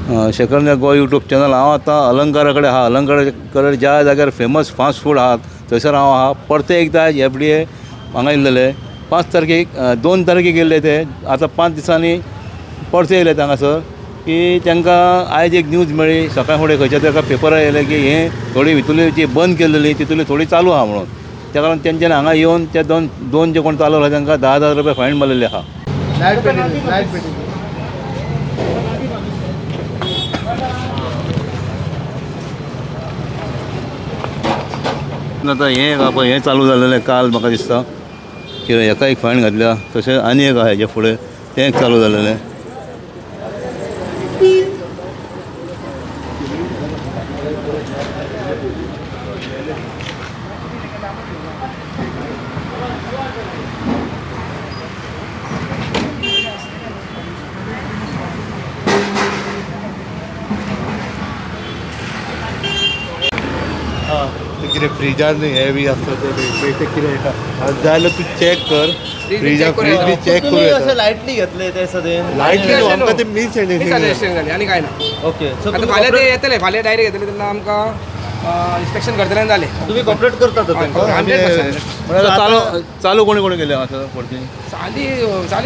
Shekhar Goa YouTube channel. हांव आतां अलंकारा कडेन आहा. अलंकारा कडेन ज्या जाग्यार फेमस फास्ट फूड आहात थंयसर हांव आहा. परते एकदां FDA हांगा येयल्लेले 5 तारखेक 2 तारखेक येयल्ले ते. आतां 5 दिसांनी परते येयले हांगासर की तांकां आयज एक न्यूज मेळ्ळी सकाळी फुडें खंयच्या तरी पेपरार येयलें की हे थोडी भितरली जी बंद केल्ली तितूंतली थोडी चालू आहा म्हणून. त्या कारण तेंच्यांनी हांगा येवन ते दोन जे कोण चालू आहा तांकां 10,000 रुपया फायन मारलेली आहा. आतां हें चालू जाल्लेलें काल म्हाका दिसता की हेका एक फायन घातल्या. तशें आनी एक आहा हेजे फुडें तें एक चालू जाल्लेलें. कितें फ्रिजान हे बी आसता ते कितें येता जाय जाल्यार तूं चॅक कर. फ्रिज बी चॅक करूं येता. लायटली घेतले ते सदेन लायटली आमकां ते मिसअंडरस्टँडिंग झाली आनी काय ना. ओके सो आतां फाल्यां ते येतले फाल्यां डायरेक्ट येतले तेन्ना आमकां इन्स्पेक्शन करतले आनी जालें. तुम्ही कॉपरेट करतात तांकां. 100%. चालू कोणी कोणी केले हांगासर परती चाली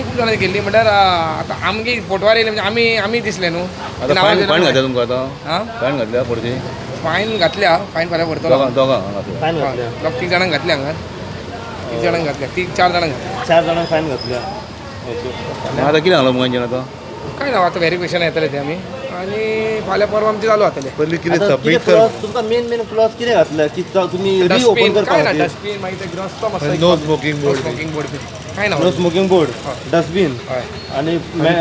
खूब जाणांनी केल्ली म्हणल्यार आतां आमगे फोटवार येयले म्हणजे आमी दिसले न्हू. आतां फायन घातल्या तुमकां आतां हां फायन घातल्या परती फायन घातल्या. फायन फाल्यां भरतलो. दोगां हांगासर फायन घातल्या. लोक 3 जाणांक घातल्या हांगा. 3 जाणांक घातल्या. 4 जाणांक घातल्या. 4 जाणांक फायन घातल्या. ओके आतां कितें सांगलो मुगांचेर आतां काय ना आतां व्हेरिफिकेशन येतले ते आमी आनी फाल्यां परवा आमचे चालू जातले. पयलीं कितें आतां सबमीट कितें कर. क्लॉज तुमकां मेन क्लॉज कितें घातल्या की तुमी री ओपन डस्टबीन करपाक काय ना खातीर. डस्टबीन मागीर ते रस्तो मातसो no smoking board smoking board काय ना. नो स्मोकिंग बोर्ड डस्टबीन हय आणि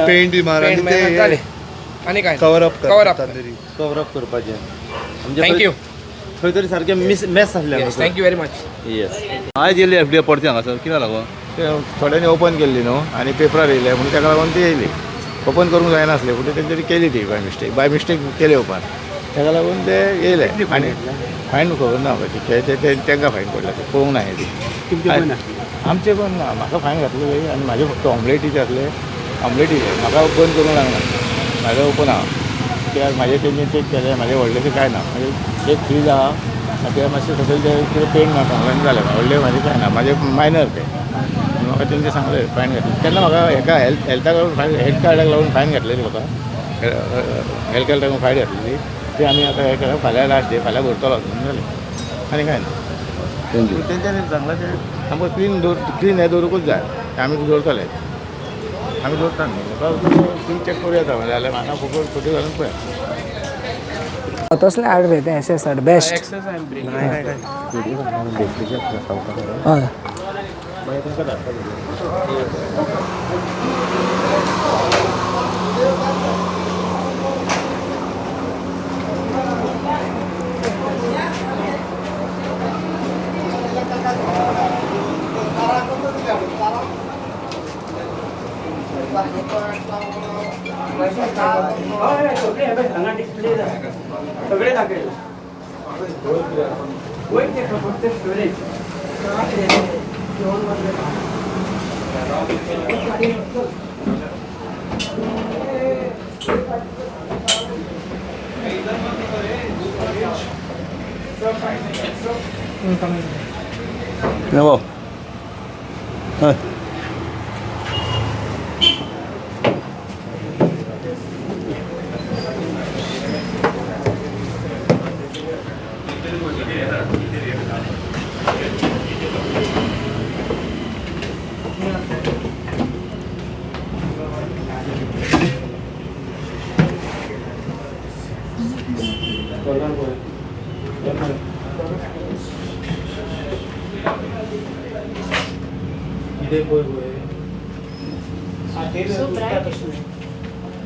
पेंट बी मार आनी पेंट जाले आनी काय cover up cover up cover up करपाचें म्हणजे थँक्यू खंय तरी सारकें मेस आसलें थँक्यू व्हेरी मच. येस. आयज येयल्ली FDA परती हांगासर कित्याक लागून थोड्यांनी ओपन केल्ली न्हू आनी पेपरार येयले म्हणून ताका लागून ती येयली. ओपन करूंक जायनासलें पूण तेंच्यांनी केली ती बाय मिस्टेक केली ओपन. ताका लागून ते येयले आनी फायन खबर ना ते तांकां फायन पडला ते पळोवंक ना ती आमचे पण ना. म्हाका फायन घातलेली आनी म्हाजे फक्त ऑमलेटीचे आसले. ऑमलेटीचे म्हाका बंद करूंक लागना. म्हाजें ओपन आहा कित्याक म्हाजें तेंच्यांनी चॅक केलें. म्हाजें व्हडलेंशें काय ना. म्हाजें एक फ्रीज आहा ते मातशें सकयल ते कितें पेंट मारपाक जालें. व्हडलें म्हाजें काय ना. म्हाजें मायनर तें म्हाका तेंचे सांगलें फायन घातली. तेन्ना म्हाका हेका हेल्थाक लागून फायन हेल्थ कार्डाक लागून फायन घातलेली म्हाका. हेल्थ कार्डाक लागून फायन घातलेली ती आमी आतां हें केला फाल्यां लास्ट डे फाल्यां भरतलो जालें आनी काय ना. थँक्यू. तेंच्यांनी सांगलां की आमकां क्लीन हें दवरूंकूच जाय ते आमी दवरतले. आमी दवरता न्ही क्लीन चॅक करूं येता जाल्यार म्हाका फोटो घालून पळय. तसले हाडवे ते एस हाड बेस्ट. हय सगळे दाखवेल फक्त स्टोरेज No.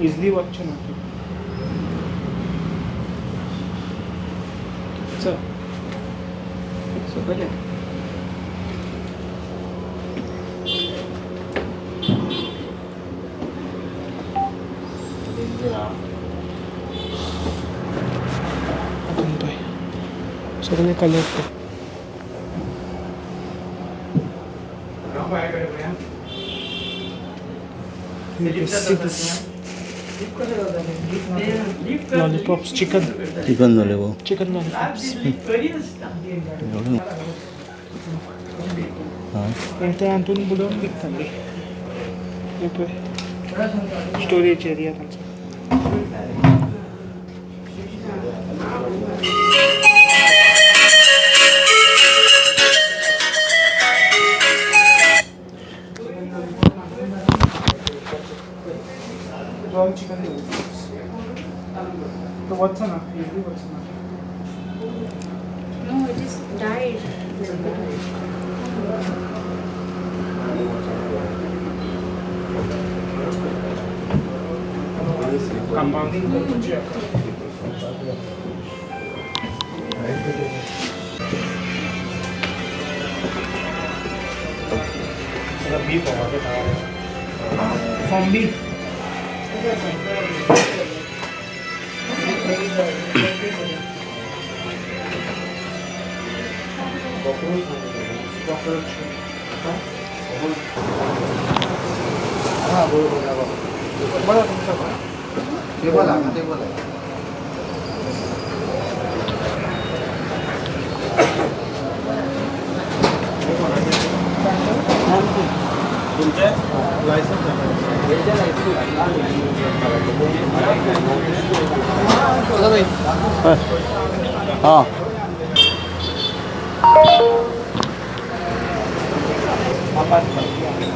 इजली वाचन सगळे कलेक्ट लॉलीपॉप्स चिकन चिकन झाले गो चिकन लॉलीपॉप्स ते आणून बुडवून विकतात स्टोरेज एरिया त्यांचा चिकन तो what's on usually what's on No, it is died. compounding beef from beef हां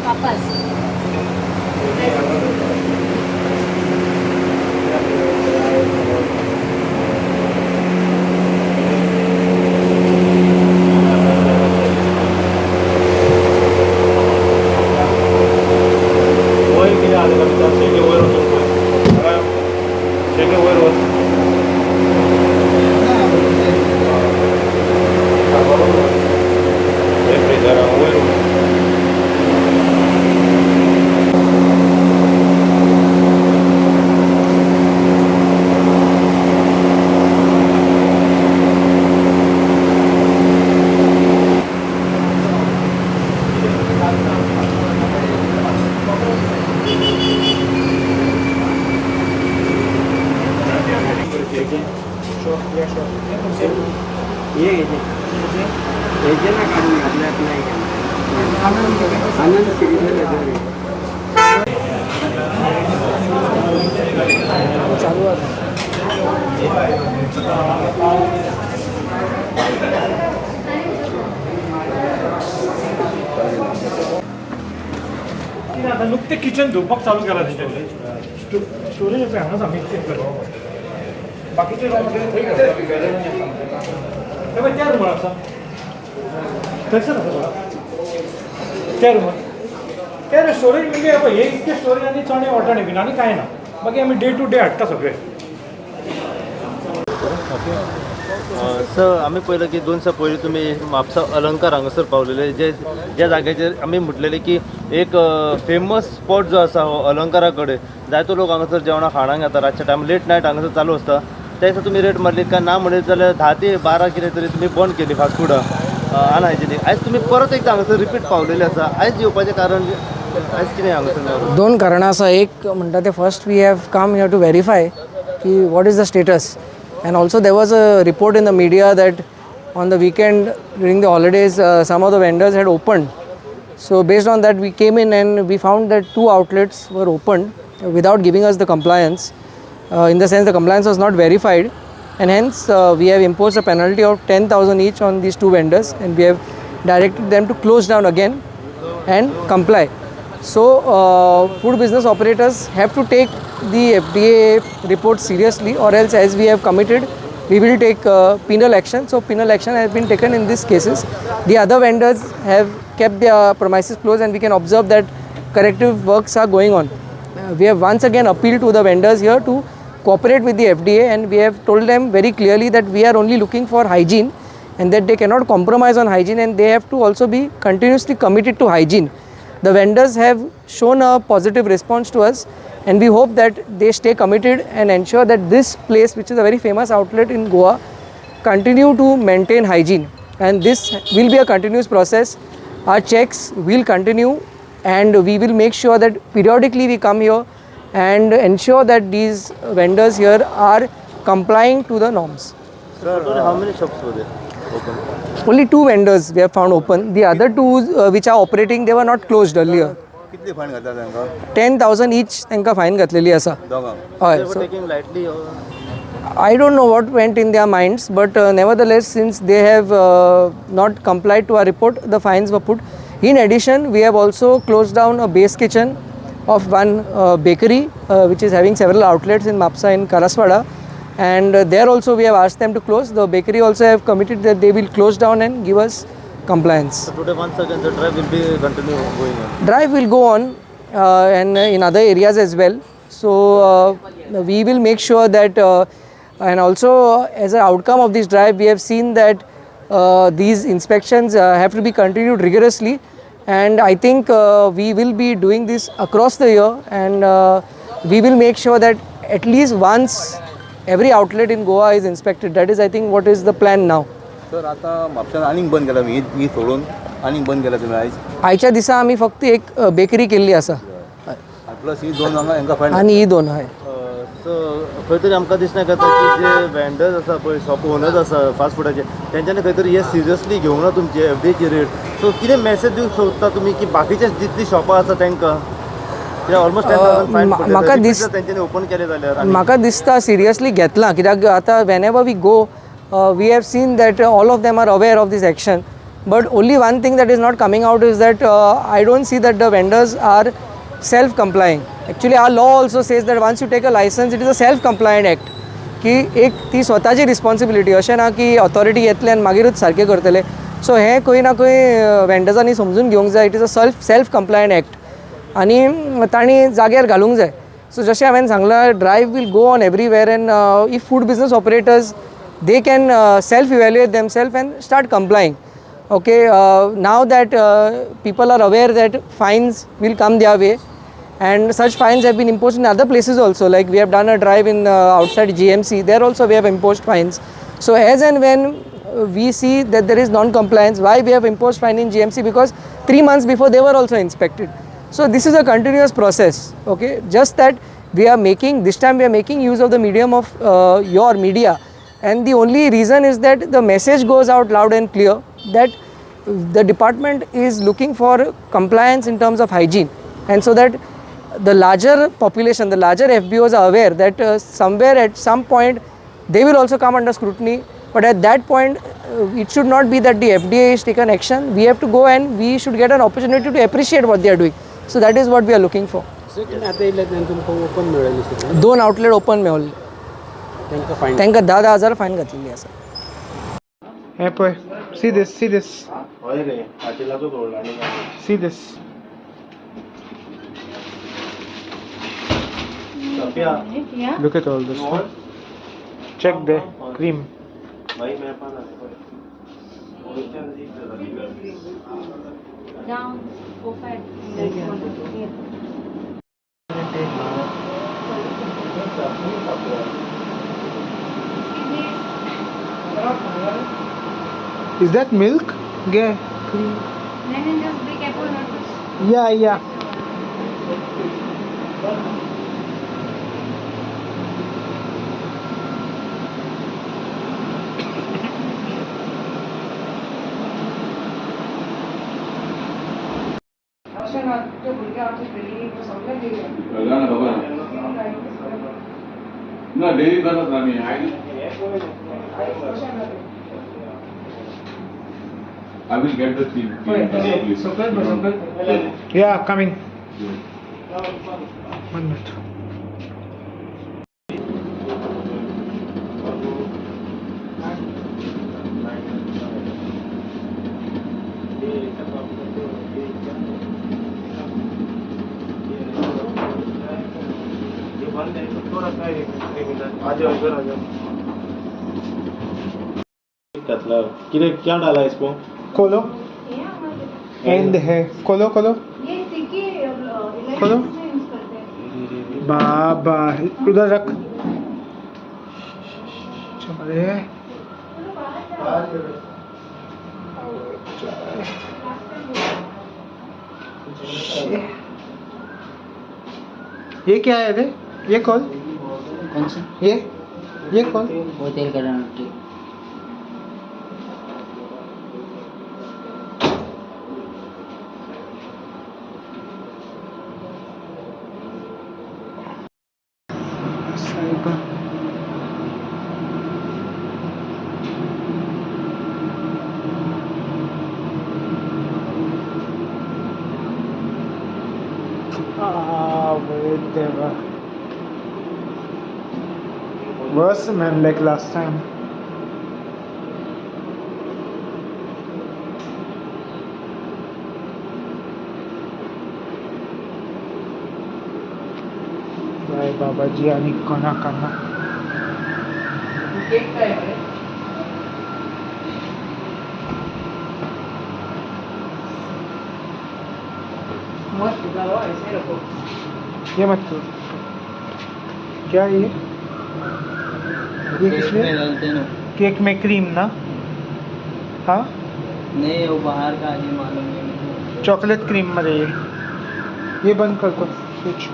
Papas. चालू आहे आता नुकते किचन धुपाक चालू केला त्याच्याकडे स्टोरेज आहे हांगाच आम्ही चेक करतो बाकीचे रूममध्ये त्या रूमात आसा थंयसर आसा त्या रूमात त्या स्टोरेज म्हणजे हे इतके स्टोरेज आनी चणे वाटाणे बीन आनी कांय ना बाकी आमी डे टू डे हाडटा सगळे सर आम्ही पहिलं की 2 दिसा पयलीं तुमी म्हापसा अलंकार हांगासर पावलेले ज्या जाग्याचेर आमी म्हटलेले की एक फेमस स्पॉट जो आसा हो अलंकारा कडेन जायतो लोक हांगासर जेवणाक खाणांक येता रातच्या टायम लेट नायट हांगासर चालू आसता त्या दिसा तुमी रेट मारली काय ना म्हणत जाल्यार 10 ते 12 कितें तरी तुमी बंद केली फास्ट फुडां अनहायजिनीक आयज तुमी परत एकदा हांगासर रिपीट पावलेले आसा आयज येवपाचें कारण आयज कितें हांगासर दोन कारणां आसा एक म्हणटा ते first we have come here to verify की what is the status and also there was a report in the media that on the weekend during the holidays some of the vendors had opened, so based on that we came in and we found that 2 outlets were opened without giving us the compliance, in the sense the compliance was not verified, and hence we have imposed a penalty of 10,000 each on these 2 vendors and we have directed them to close down again and comply. So food business operators have to take the FDA report seriously, or else as we have committed we will take penal action. So penal action has been taken in these cases. The other vendors have kept their premises closed and we can observe that corrective works are going on. We have once again appealed to the vendors here to cooperate with the FDA, and we have told them very clearly that we are only looking for hygiene and that they cannot compromise on hygiene, and they have to also be continuously committed to hygiene. The vendors have shown a positive response to us, and we hope that they stay committed and ensure that this place, which is a very famous outlet in Goa, continue to maintain hygiene, and this will be a continuous process. Our checks will continue and we will make sure that periodically we come here and ensure that these vendors here are complying to the norms. Total how many shops were there open? Only 2 vendors we have found open. The other 2 which are operating, they were not closed earlier. कितली fine घातला तांकां 10,000 each तांकां fine घातलेली आसा. दोगांक हय. They were So taking lightly or I don't know what went in their minds, but nevertheless, since they have not complied to our report, the fines were put. In addition, we have also closed down a base kitchen of one bakery, which is having several outlets in Mapsa in Karaswada, and there also we have asked them to close. The bakery also have committed that they will close down and give us compliance. so today once again the drive will be continue going on. Drive will go on and in other areas as well. So we will make sure that and also as an outcome of this drive, we have seen that these inspections have to be continued rigorously, and I think we will be doing this across the year, and we will make sure that at least once every outlet in Goa is inspected. That is, I think, what is the plan now. Sir आतां म्हापशान आनीक बंद केला ही सोडून आनीक बंद केला तुमी आयज आयच्या दिसा आमी फक्त एक बेकरी केल्ली आसा प्लस ही 2 हांगा हांकां फायन आनी ही 2 हय. सो खंय तरी आमकां दिसना करता की जे वेंडर्स आसा पळय शॉप ओनर्स आसा फास्ट फुडाचे तेंच्यांनी खंय तरी हे सिरियसली घेवंक ना तुमचे एफडीची रेट. सो कितें मेसेज दिवंक सोदता तुमी की बाकीचे जितली शॉपां आसा तांकां ते ऑलमोस्ट 10,000 फायन म्हाका तेंच्यांनी ओपन केले जाल्यार म्हाका दिसता सिरियसली घेतलां, कित्याक आतां whenever we go we have seen that all of them are aware of this action, but only one thing that is not coming out is that I don't see that the vendors are self complying. Actually our law also says that once you take a license, it is a self compliant act, की एक ती स्वताची responsibility, अशें ना की authority येतले आनी मागीरूच सारकें करतले. सो हें खंय ना खंय वेंडर्सांनी समजून घेवंक जाय. It is a self compliant act आनी तांणी जाग्यार घालूंक जाय. सो जशें हांवें सांगलां, drive will go on everywhere, and if food business operators they can self-evaluate themselves and start complying. Okay, now that people are aware that fines will come their way, and such fines have been imposed in other places also, like we have done a drive in outside GMC, there also we have imposed fines. So as and when we see that there is non-compliance, why we have imposed fine in GMC? Because 3 months before they were also inspected. So this is a continuous process. Okay, just that we are making, this time we are making use of the medium of your media. And the only reason is that the message goes out loud and clear that the department is looking for compliance in terms of hygiene, and so that the larger population, the larger FBOs are aware that somewhere at some point they will also come under scrutiny. But at that point it should not be that the FDA is taken action. We have to go and we should get an opportunity to appreciate what they are doing. So that is what we are looking for. 2 outlet open मेळ्ळे, तांकां 10,000 fine घातलेली आसा. हे पळय, see this see this look at all this. Check the cream. Down, go fat. Is that milk? Yeah, cream. Then just be careful not to. Yeah. ना daily करत आम्ही I will get the team. Yeah, coming. 1 minute. क्या डाला इसमें? खोलो and है खोलो ये सिक्के खोलो इलेक्ट्रिक में यूज करते हैं. बाबा उधर रख चले ये क्या है रे? ये कॉल? कौन सी? ये कॉल? वो तेल का ठीक. Whatever. Worse, man, like last time. Bye, Babaji, आणि कणा कणा. केक काय आहे? मस्त झालं ऐसे रखो. ये मत करो. क्या है ये? ये किसमें डालते ना? केक में क्रीम ना? हाँ नहीं, वो बाहर का है, मालूम नहीं. चॉकलेट क्रीम मध्ये ये बंद करतो स्विच.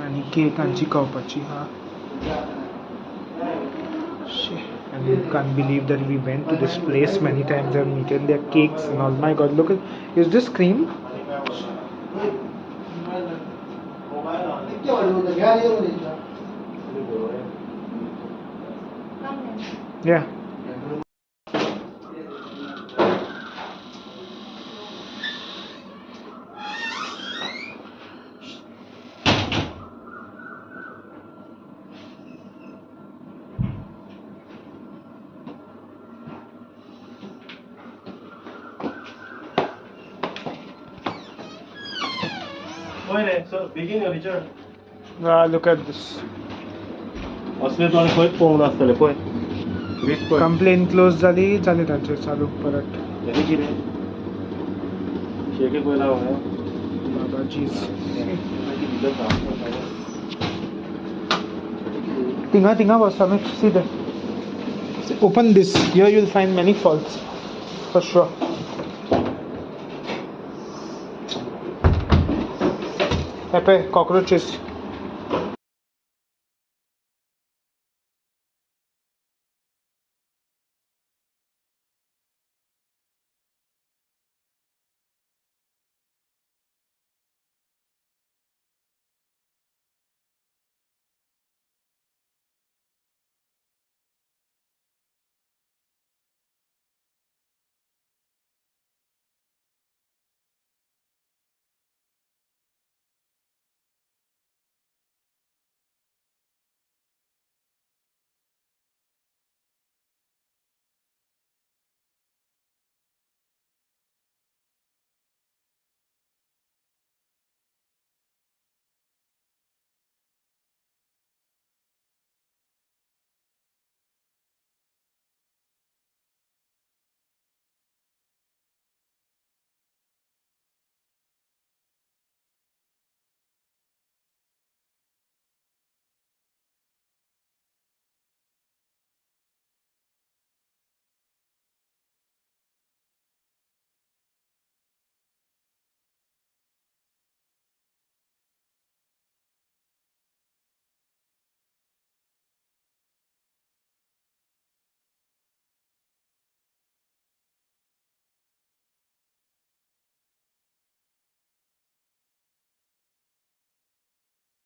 आणि केकांची कवपाची हा. And you can't believe that we went to this place many times and eaten their cakes and all. My God, look at, is this cream? Yeah. Look at this. असले तो खंयच पळोवंक नासतले पळय. कंप्लेन क्लोज झाली, झाले तांचे चालू परत. हें कितें? शेके पळयला हांवें. बाबाजीज. Tinga was Samit, see there. Open this. Here you'll find many faults, for sure. Pepe, cockroaches.